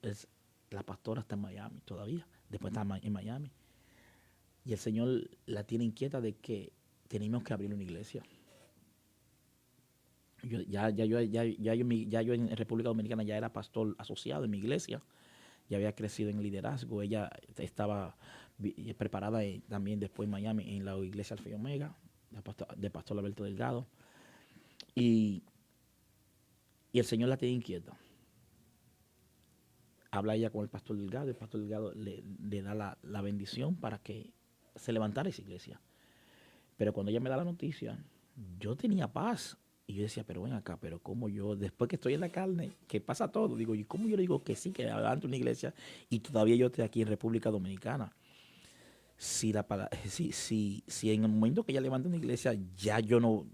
[SPEAKER 2] la pastora está en Miami todavía. Después está en Miami. Y el Señor la tiene inquieta de que tenemos que abrir una iglesia. Yo en República Dominicana ya era pastor asociado en mi iglesia. Ya había crecido en liderazgo. Ella estaba preparada también después en Miami en la iglesia Alfa y Omega, de pastor Alberto Delgado. Y el Señor la tiene inquieta. Habla ella con el pastor Delgado le da la bendición para que se levantara esa iglesia. Pero cuando ella me da la noticia, yo tenía paz. Y yo decía, pero ven acá, pero ¿cómo yo, después que estoy en la carne, que pasa todo? Digo, ¿y cómo yo le digo que sí, que levante una iglesia y todavía yo estoy aquí en República Dominicana? Si en el momento que ella levanta una iglesia, ya yo no,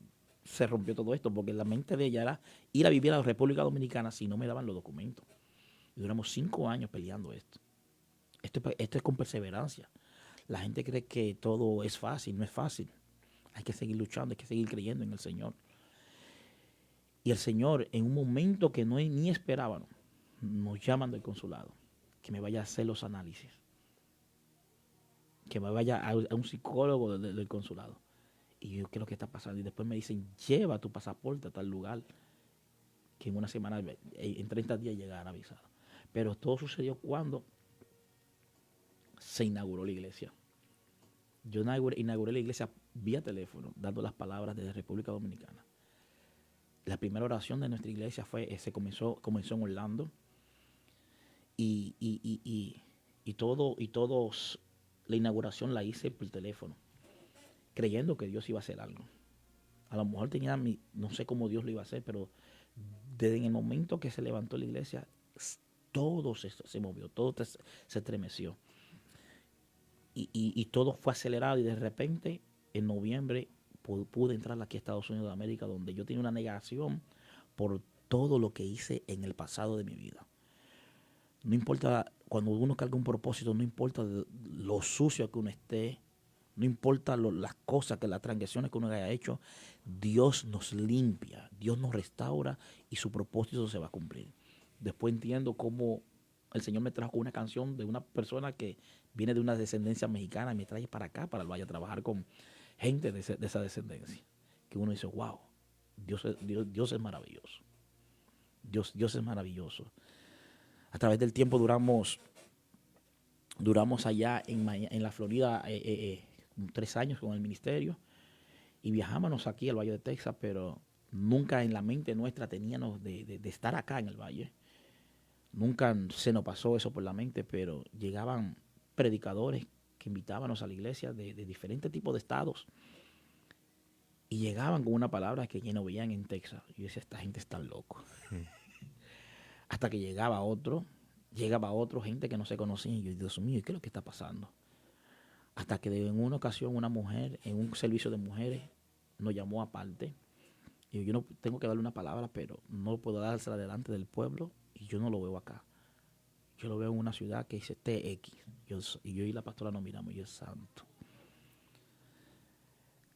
[SPEAKER 2] se rompió todo esto, porque la mente de ella era ir a vivir a la República Dominicana si no me daban los documentos. Y duramos 5 años peleando esto. Esto es con perseverancia. La gente cree que todo es fácil, no es fácil. Hay que seguir luchando, hay que seguir creyendo en el Señor. Y el Señor, en un momento que ni esperábamos, nos llaman del consulado, que me vaya a hacer los análisis, que me vaya a un psicólogo del consulado. Y yo, ¿qué es lo que está pasando? Y después me dicen, lleva tu pasaporte a tal lugar, que en una semana, en 30 días llegará avisado. Pero todo sucedió cuando se inauguró la iglesia. Yo inauguré la iglesia vía teléfono, dando las palabras de la República Dominicana. La primera oración de nuestra iglesia comenzó en Orlando. Todos la inauguración la hice por teléfono, creyendo que Dios iba a hacer algo. A lo mejor no sé cómo Dios lo iba a hacer, pero desde el momento que se levantó la iglesia, todo se movió, todo se estremeció. Y todo fue acelerado y de repente, en noviembre, pude entrar aquí a Estados Unidos de América, donde yo tenía una negación por todo lo que hice en el pasado de mi vida. No importa, cuando uno carga un propósito, no importa lo sucio que uno esté, no importa las cosas, las transgresiones que uno haya hecho, Dios nos limpia, Dios nos restaura y su propósito se va a cumplir. Después entiendo cómo el Señor me trajo una canción de una persona que viene de una descendencia mexicana y me trae para acá para vaya a trabajar con gente de esa descendencia. Que uno dice, wow, Dios es maravilloso. Dios es maravilloso. A través del tiempo duramos allá en la Florida 3 años con el ministerio y viajábamos aquí al Valle de Texas, pero nunca en la mente nuestra teníamos de estar acá en el Valle. Nunca se nos pasó eso por la mente, pero llegaban predicadores que invitábamos a la iglesia de diferentes tipos de estados y llegaban con una palabra que ya no veían en Texas. Yo decía, esta gente está loco. Hasta que llegaba otro, gente que no se conocía. Y yo, Dios mío, ¿qué es lo que está pasando? Hasta que en una ocasión una mujer, en un servicio de mujeres, nos llamó aparte. Y yo no tengo que darle una palabra, pero no puedo dársela delante del pueblo y yo no lo veo acá. Yo lo veo en una ciudad que dice TX. Y yo y la pastora nos miramos y yo, santo.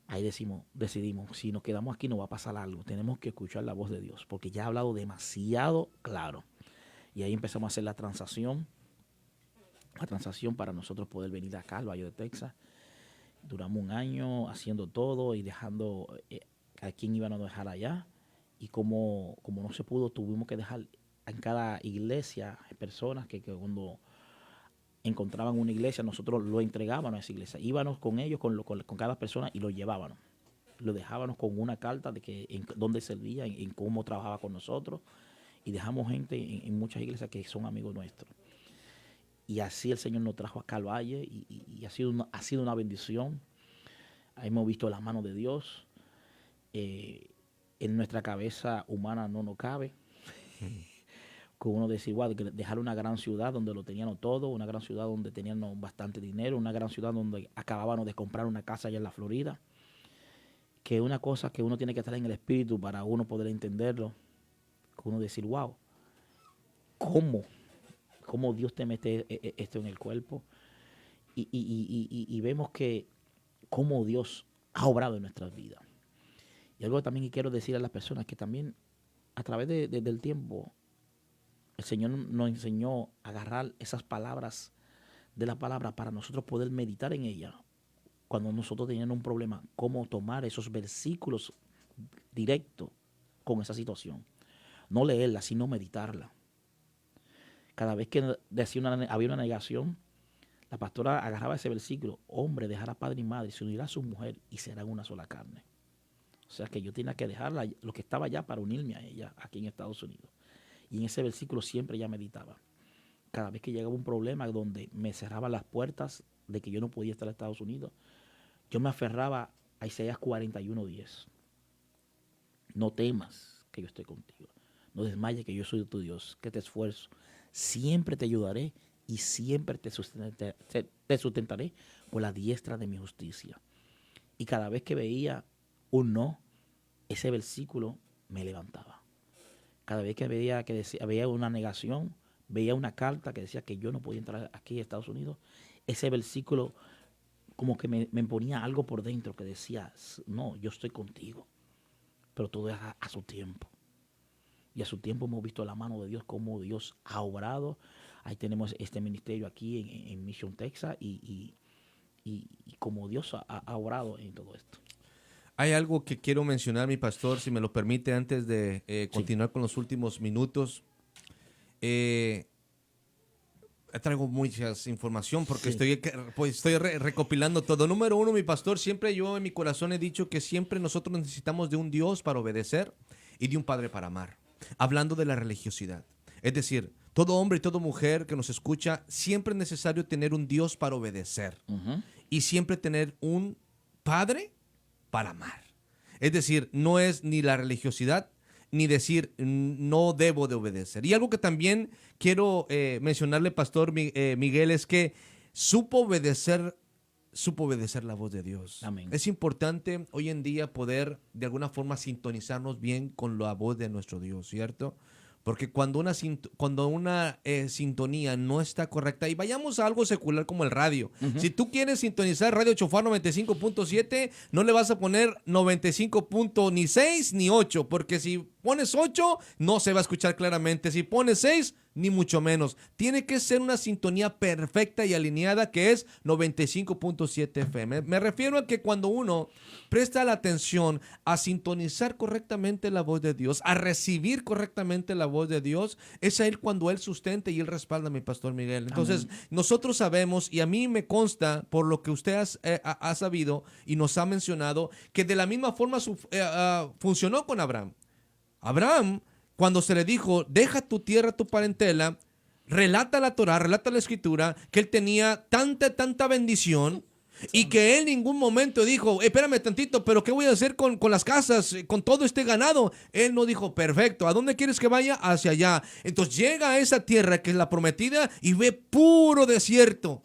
[SPEAKER 2] Ahí decidimos, si nos quedamos aquí no va a pasar algo. Tenemos que escuchar la voz de Dios, porque ya ha hablado demasiado claro. Y ahí empezamos a hacer la transacción para nosotros poder venir acá al Valle de Texas. Duramos 1 año haciendo todo y dejando a quién iban a dejar allá. Y como no se pudo, tuvimos que dejar en cada iglesia hay personas que cuando encontraban una iglesia, nosotros lo entregábamos a esa iglesia. Íbamos con ellos, con cada persona y lo llevábamos. Lo dejábamos con una carta de que en dónde servía, en cómo trabajaba con nosotros. Y dejamos gente en muchas iglesias que son amigos nuestros. Y así el Señor nos trajo acá al valle y ha sido una bendición. Hemos visto la mano de Dios. En nuestra cabeza humana no nos cabe. Con uno decir, wow, dejar una gran ciudad donde lo teníamos todo, una gran ciudad donde teníamos bastante dinero, una gran ciudad donde acabábamos de comprar una casa allá en la Florida. Que es una cosa que uno tiene que estar en el espíritu para uno poder entenderlo. Con uno decir, wow, ¿cómo Dios te mete esto en el cuerpo? Y vemos que cómo Dios ha obrado en nuestras vidas. Y algo también que quiero decir a las personas que también a través del tiempo el Señor nos enseñó a agarrar esas palabras de la palabra para nosotros poder meditar en ella. Cuando nosotros teníamos un problema, cómo tomar esos versículos directos con esa situación. No leerla, sino meditarla. Cada vez que había una negación, la pastora agarraba ese versículo: hombre dejará padre y madre, se unirá a su mujer y serán una sola carne. O sea que yo tenía que dejarla, lo que estaba allá, para unirme a ella aquí en Estados Unidos. Y en ese versículo siempre ya meditaba. Cada vez que llegaba un problema donde me cerraban las puertas de que yo no podía estar en Estados Unidos, yo me aferraba a Isaías 41:10. No temas, que yo estoy contigo. No desmayes, que yo soy tu Dios, que te esfuerzo. Siempre te ayudaré y siempre te sustentaré por la diestra de mi justicia. Y cada vez que veía un no, ese versículo me levantaba. Cada vez que veía una negación, veía una carta que decía que yo no podía entrar aquí a Estados Unidos, ese versículo como que me ponía algo por dentro que decía, no, yo estoy contigo, pero todo es a su tiempo. Y a su tiempo hemos visto la mano de Dios, cómo Dios ha obrado. Ahí tenemos este ministerio aquí en Mission, Texas, y cómo Dios ha obrado en todo esto.
[SPEAKER 1] Hay algo que quiero mencionar, mi pastor, si me lo permite, antes de continuar con los últimos minutos. Traigo mucha información porque estoy recopilando todo. Número uno, mi pastor, siempre yo en mi corazón he dicho que siempre nosotros necesitamos de un Dios para obedecer y de un Padre para amar. Hablando de la religiosidad. Es decir, todo hombre y toda mujer que nos escucha, siempre es necesario tener un Dios para obedecer. Uh-huh. Y siempre tener un Padre para amar. Es decir, no es ni la religiosidad ni decir no debo de obedecer. Y algo que también quiero mencionarle, pastor Miguel, es que supo obedecer la voz de Dios.
[SPEAKER 2] Amén.
[SPEAKER 1] Es importante hoy en día poder de alguna forma sintonizarnos bien con la voz de nuestro Dios, ¿cierto? Porque cuando una sintonía no está correcta, y vayamos a algo secular como el radio. Uh-huh. Si tú quieres sintonizar Radio Chofar 95.7, no le vas a poner 95.6 ni 8, porque si pones 8, no se va a escuchar claramente. Si pones 6, ni mucho menos. Tiene que ser una sintonía perfecta y alineada, que es 95.7 FM. Me refiero a que cuando uno presta la atención a sintonizar correctamente la voz de Dios, a recibir correctamente la voz de Dios, es a Él cuando Él sustenta y Él respalda, mi pastor Miguel. Entonces, amén, nosotros sabemos, y a mí me consta, por lo que usted ha sabido y nos ha mencionado, que de la misma forma funcionó con Abraham. Abraham, cuando se le dijo, deja tu tierra, tu parentela, relata la Torah, relata la Escritura, que él tenía tanta bendición, y que él en ningún momento dijo, espérame tantito, pero ¿qué voy a hacer con las casas, con todo este ganado? Él no dijo, perfecto, ¿a dónde quieres que vaya? Hacia allá. Entonces llega a esa tierra que es la prometida y ve puro desierto.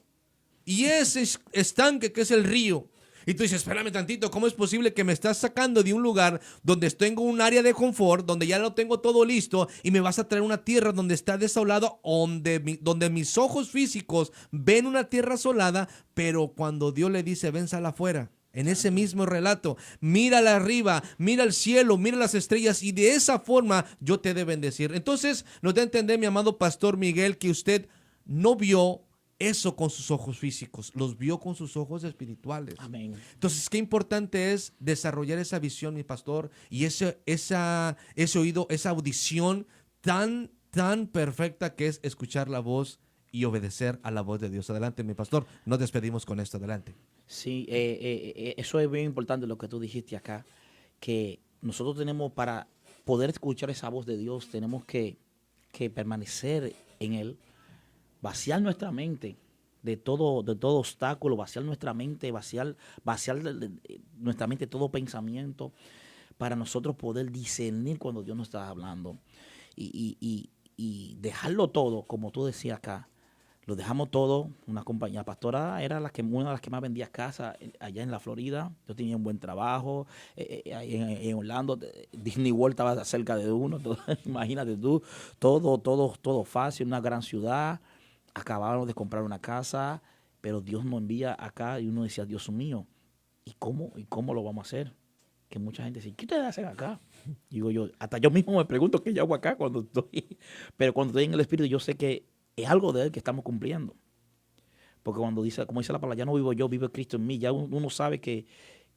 [SPEAKER 1] Y ese estanque que es el río. Y tú dices, espérame tantito, ¿cómo es posible que me estás sacando de un lugar donde tengo un área de confort, donde ya lo tengo todo listo, y me vas a traer una tierra donde está desolado, donde mis ojos físicos ven una tierra asolada, pero cuando Dios le dice, ven, sal afuera? En ese mismo relato, mírala arriba, mira el cielo, mira las estrellas, y de esa forma yo te he de bendecir. Entonces, nos da a entender, mi amado pastor Miguel, que usted no vio eso con sus ojos físicos, los vio con sus ojos espirituales.
[SPEAKER 2] Amén.
[SPEAKER 1] Entonces, qué importante es desarrollar esa visión, mi pastor, y ese oído, esa audición tan tan perfecta que es escuchar la voz y obedecer a la voz de Dios. Adelante, mi pastor. Nos despedimos con esto. Adelante.
[SPEAKER 2] Sí, eso es bien importante lo que tú dijiste acá, que nosotros tenemos para poder escuchar esa voz de Dios, tenemos que permanecer en Él, vaciar nuestra mente de todo obstáculo, vaciar nuestra mente, vaciar nuestra mente de todo pensamiento, para nosotros poder discernir cuando Dios nos está hablando y dejarlo todo, como tú decías acá. Lo dejamos todo. Una compañía pastora era una de las que más vendía casas allá en la Florida. Yo tenía un buen trabajo. Ahí en Orlando, Disney World estaba cerca de uno. Imagínate tú, todo fácil, una gran ciudad. Acabábamos de comprar una casa, pero Dios nos envía acá y uno decía, Dios mío, ¿y cómo lo vamos a hacer? Que mucha gente dice, ¿qué ustedes hacen acá? Digo yo, hasta yo mismo me pregunto qué yo hago acá cuando estoy. Pero cuando estoy en el Espíritu, yo sé que es algo de Él que estamos cumpliendo. Porque cuando dice, como dice la palabra, ya no vivo yo, vive Cristo en mí. Ya uno sabe que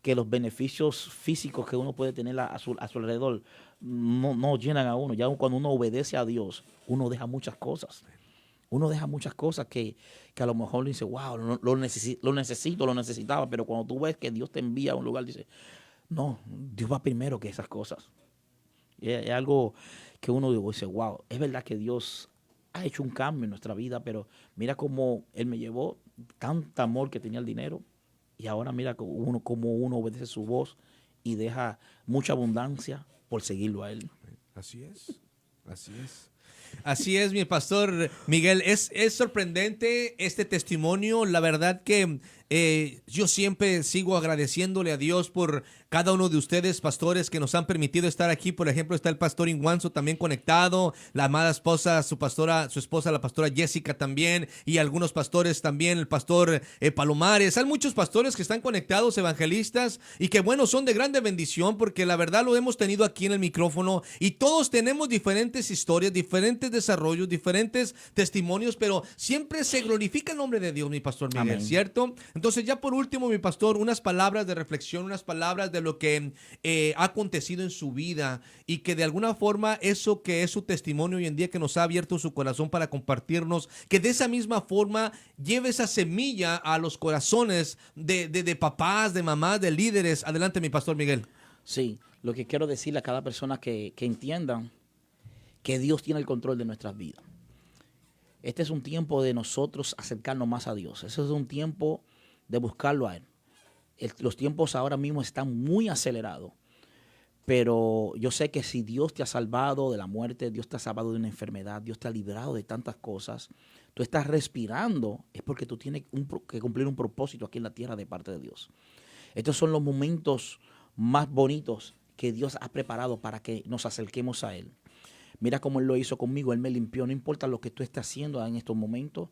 [SPEAKER 2] los beneficios físicos que uno puede tener a su alrededor no llenan a uno. Ya cuando uno obedece a Dios, uno deja muchas cosas. Uno deja muchas cosas que a lo mejor dice, wow, lo necesitaba. Pero cuando tú ves que Dios te envía a un lugar, dice, no, Dios va primero que esas cosas. Y es algo que uno dice, wow, es verdad que Dios ha hecho un cambio en nuestra vida, pero mira cómo Él me llevó, tanto amor que tenía el dinero, y ahora mira cómo uno obedece su voz y deja mucha abundancia por seguirlo a Él.
[SPEAKER 1] Así es, así es. Así es, mi pastor Miguel. Es sorprendente este testimonio. La verdad que yo siempre sigo agradeciéndole a Dios por cada uno de ustedes, pastores, que nos han permitido estar aquí. Por ejemplo, está el pastor Inguanzo también conectado, la amada esposa, su esposa, la pastora Jessica también, y algunos pastores también, el pastor Palomares. Hay muchos pastores que están conectados, evangelistas, y que bueno, son de grande bendición, porque la verdad lo hemos tenido aquí en el micrófono, y todos tenemos diferentes historias, diferentes desarrollos, diferentes testimonios, pero siempre se glorifica el nombre de Dios, mi pastor Miguel,
[SPEAKER 2] Amén.
[SPEAKER 1] ¿cierto? Entonces, ya por último, mi pastor, unas palabras de reflexión, unas palabras de lo que ha acontecido en su vida, y que de alguna forma eso que es su testimonio hoy en día, que nos ha abierto su corazón para compartirnos, que de esa misma forma lleve esa semilla a los corazones de papás, de mamás, de líderes. Adelante, mi pastor Miguel.
[SPEAKER 2] Sí, lo que quiero decirle a cada persona que entiendan que Dios tiene el control de nuestras vidas. Este es un tiempo de nosotros acercarnos más a Dios. Ese es un tiempo de buscarlo a Él. Los tiempos ahora mismo están muy acelerados, pero yo sé que si Dios te ha salvado de la muerte, Dios te ha salvado de una enfermedad, Dios te ha librado de tantas cosas, tú estás respirando, es porque tú tienes que cumplir un propósito aquí en la tierra de parte de Dios. Estos son los momentos más bonitos que Dios ha preparado para que nos acerquemos a Él. Mira cómo Él lo hizo conmigo, Él me limpió, no importa lo que tú estés haciendo en estos momentos.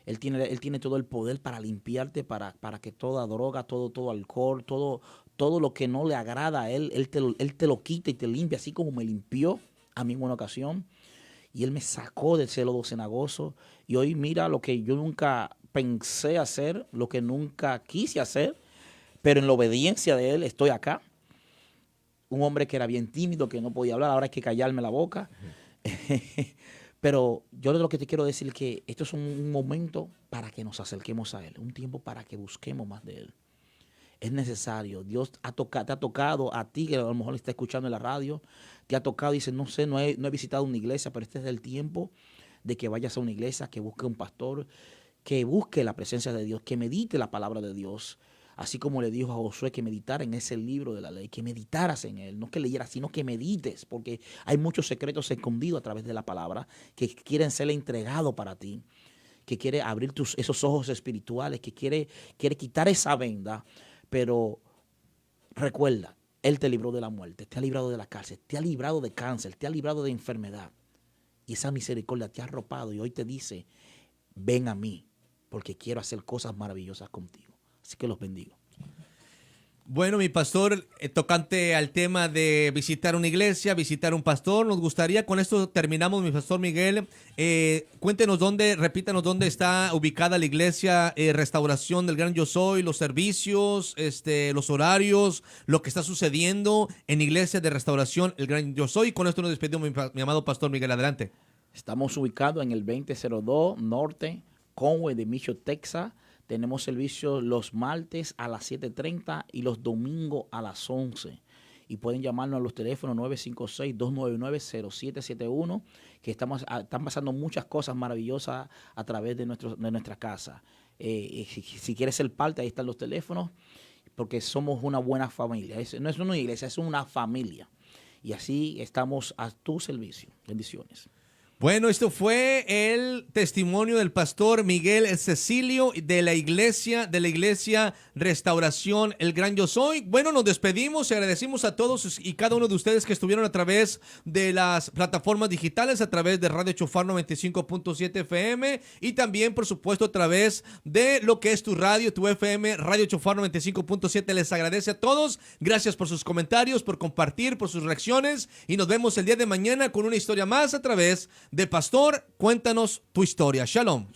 [SPEAKER 2] Él tiene todo el poder para limpiarte, para que toda droga, todo alcohol, todo lo que no le agrada a Él, Él te lo quita y te limpia, así como me limpió a mí en una ocasión. Y Él me sacó del celo cenagoso. Y hoy mira lo que yo nunca pensé hacer, lo que nunca quise hacer, pero en la obediencia de Él estoy acá. Un hombre que era bien tímido, que no podía hablar, ahora hay que callarme la boca. Pero yo lo que te quiero decir es que esto es un momento para que nos acerquemos a Él, un tiempo para que busquemos más de Él. Es necesario. Dios te ha tocado a ti, que a lo mejor está escuchando en la radio, te ha tocado y dice, no sé, no he visitado una iglesia, pero este es el tiempo de que vayas a una iglesia, que busque un pastor, que busque la presencia de Dios, que medite la palabra de Dios. Así como le dijo a Josué que meditara en ese libro de la ley, que meditaras en él, no que leyeras, sino que medites, porque hay muchos secretos escondidos a través de la palabra que quieren ser entregados para ti, que quiere abrir esos ojos espirituales, que quiere quitar esa venda, pero recuerda, Él te libró de la muerte, te ha librado de la cárcel, te ha librado de cáncer, te ha librado de enfermedad, y esa misericordia te ha arropado y hoy te dice, ven a mí, porque quiero hacer cosas maravillosas contigo. Así que los bendigo.
[SPEAKER 1] Bueno, mi pastor, tocante al tema de visitar una iglesia, visitar un pastor, nos gustaría, con esto terminamos, mi pastor Miguel, cuéntenos repítanos dónde está ubicada la iglesia Restauración del Gran Yo Soy, los servicios, los horarios, lo que está sucediendo en iglesia de Restauración el Gran Yo Soy. Con esto nos despedimos, mi amado pastor Miguel, adelante.
[SPEAKER 2] Estamos ubicados en el 2002 Norte Conway de Mission, Texas. Tenemos servicio los martes a las 7:30 y los domingos a las 11. Y pueden llamarnos a los teléfonos 956-299-0771, que están pasando muchas cosas maravillosas a través de nuestra casa. Si quieres ser parte, ahí están los teléfonos, porque somos una buena familia. No es una iglesia, es una familia. Y así estamos a tu servicio. Bendiciones.
[SPEAKER 1] Bueno, esto fue el testimonio del pastor Miguel Cecilio de la iglesia Restauración El Gran Yo Soy. Bueno, nos despedimos y agradecimos a todos y cada uno de ustedes que estuvieron a través de las plataformas digitales, a través de Radio Chofar 95.7 FM y también, por supuesto, a través de lo que es tu radio, tu FM, Radio Chofar 95.7. Les agradece a todos. Gracias por sus comentarios, por compartir, por sus reacciones y nos vemos el día de mañana con una historia más a través de Pastor, cuéntanos tu historia. Shalom.
[SPEAKER 2] Shalom.